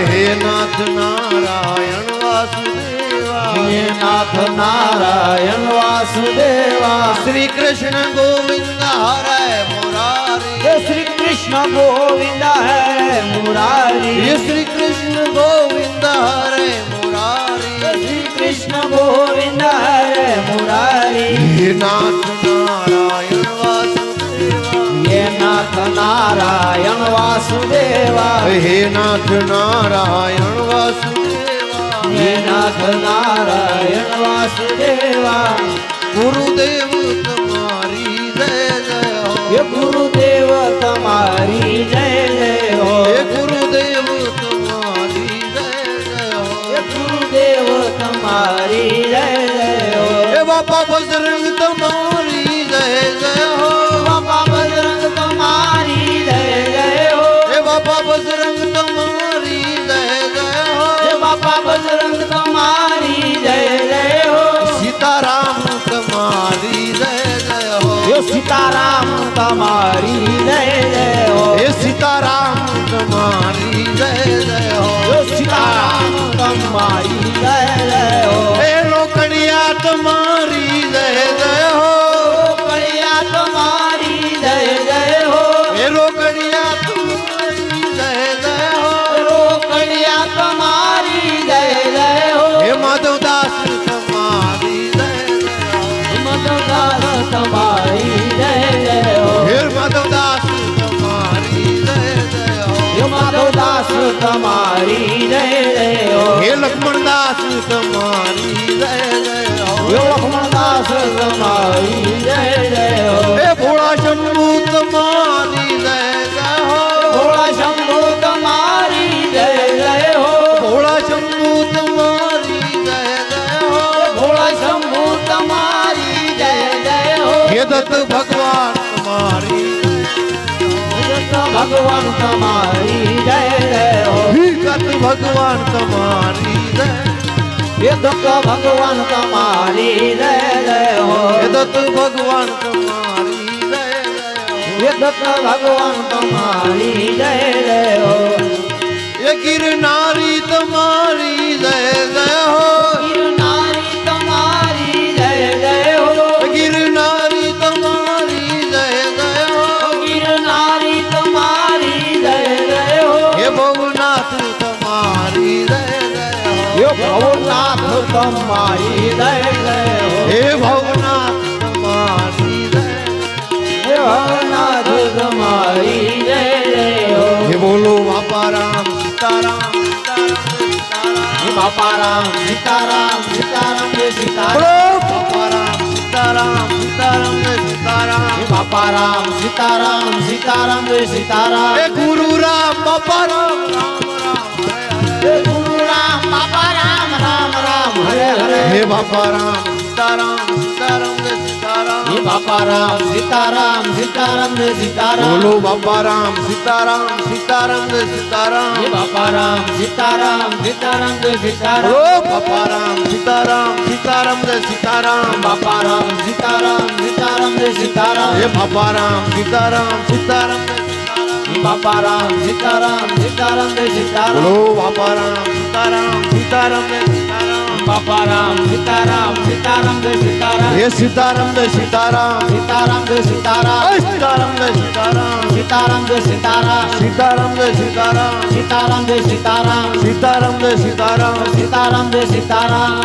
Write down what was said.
હે નાથ નારાયણ વાસુદેવા હે નાથ નારાયણ વાસુદેવા શ્રી કૃષ્ણ ગોવિંદ હરે મુરારી હે શ્રી કૃષ્ણ ગોવિંદ હે મુરારી હે શ્રી કૃષ્ણ ગોવિંદ હરે મુરારી શ્રી કૃષ્ણ ગોવિંદ હરે મુરારી હે નાથ નારાયણ વાસુદેવા હે નાથ નારાયણ વાસુદેવા હે નાથ નારાયણ વાસુદેવા હે નાથ નારાયણ વાસુદેવા ગુરુદેવ તમારી જય જય હો હે ગુરુદેવ તમારી જય જય હો હે ગુરુદેવ તમારી જય જય હો હે ગુરુદેવ તમારી જય જય હો હે બાપા બજરંગ તમારી જય જય હો બાપા બજરંગ તમારી જય જય હો હે બાપા બજરંગ તમારી જય જય હો હે બાપા બજરંગ તમારી જય જય હો સીતારામ તમારી જય જય હો હે સીતારામ તમારી જય જય હો હે સીતારામ તમારી જય જય હો હે સીતારામ તમારી જય જય હો હે લોકડિયા તમારી જય જય હો કળિયા તમારી જય જય હો હે લોકડિયા તમારી જય જય હો કળિયા તમારી જય જય હો હે માધવદાસ તમારી જય જય હો મધુદાસ તમારી જય જય હો હે માધવદાસ તમારી જય જય હો હે માધવદાસ તમારી જય જય હો હે લક્ષ્મણદાસ તમારી જય જય હો હે લક્ષ્મણદાસ તમારી જય જય હો હે ભોળા શંભુ તમારી જય જય હો ભોળા શંભુ તમારી જય જય હો ભોળા શંભુ તમારી જય જય હો ભોળા શંભુ તમારી જય જય હો હે દત્ત ભગવાન તમારી ભગવાન તમારી જય જય હો હે દત્ત ભગવાન તમારી જય હે દત્ત ભગવાન તમારી જય જય હો હે દત્ત ભગવાન તમારી જય જય હો હે દત્ત ભગવાન તમારી જય જય હો હે ગિરનારી તમારી જય જય હો ગિરનારી તમારી જય જય હો ગિરનારી તમારી જય જય હો ગિરનારી તમારી જય જય હો હે ભવનાથ તમારી જય જય હો હે ભવનાથ તમારી જય જય હો હે ભવનાથ તમારી જય હે ભવનાથ તમારી જય જય હો હે બોલો બાપા રામ સીતારામ સીતારામ હે બાપા રામ સીતારામ સીતારામ જય સીતારામ બોલો બાપા રામ સીતારામ સીતારામ જય સીતારામ હે બાપા રામ સીતારામ સીતારામ જય સીતારામ હે ગુરુ રામ બાપા રામ રામ રામ હરે હે હરે ગુરુ રામ બાપા રામ રામ રામ હરે હરે હે બાપા રામ સીતારામ સીતારામ જય સીતારામ હે બાપા રામ સીતારામ સીતારામ જય સીતારામ બોલો બાપા રામ સીતારામ સીતારામ જય સીતારામ હે બાપા રામ સીતારામ સીતારામ જય સીતારામ બોલો બાપા રામ સીતારામ સીતારામ જય સીતારામ બાપા રામ સીતારામ સીતારામ જય સીતારામ હે બાપા રામ સીતારામ સીતારામ જય સીતારામ બાપા રામ સીતારામ સીતારામ જય સીતારામ બોલો બાપા રામ સીતારામ સીતારામ જય સીતારામ બાપા રામ સીતારામ સીતારામ જય સીતારામ હે સીતારામ જય સીતારામ સીતારામ જય સીતારામ હે સીતારામ જય સીતારામ સીતારામ જય સીતારામ સીતારામ જય સીતારામ સીતારામ જય સીતારામ સીતારામ જય સીતારામ સીતારામ જય સીતારામ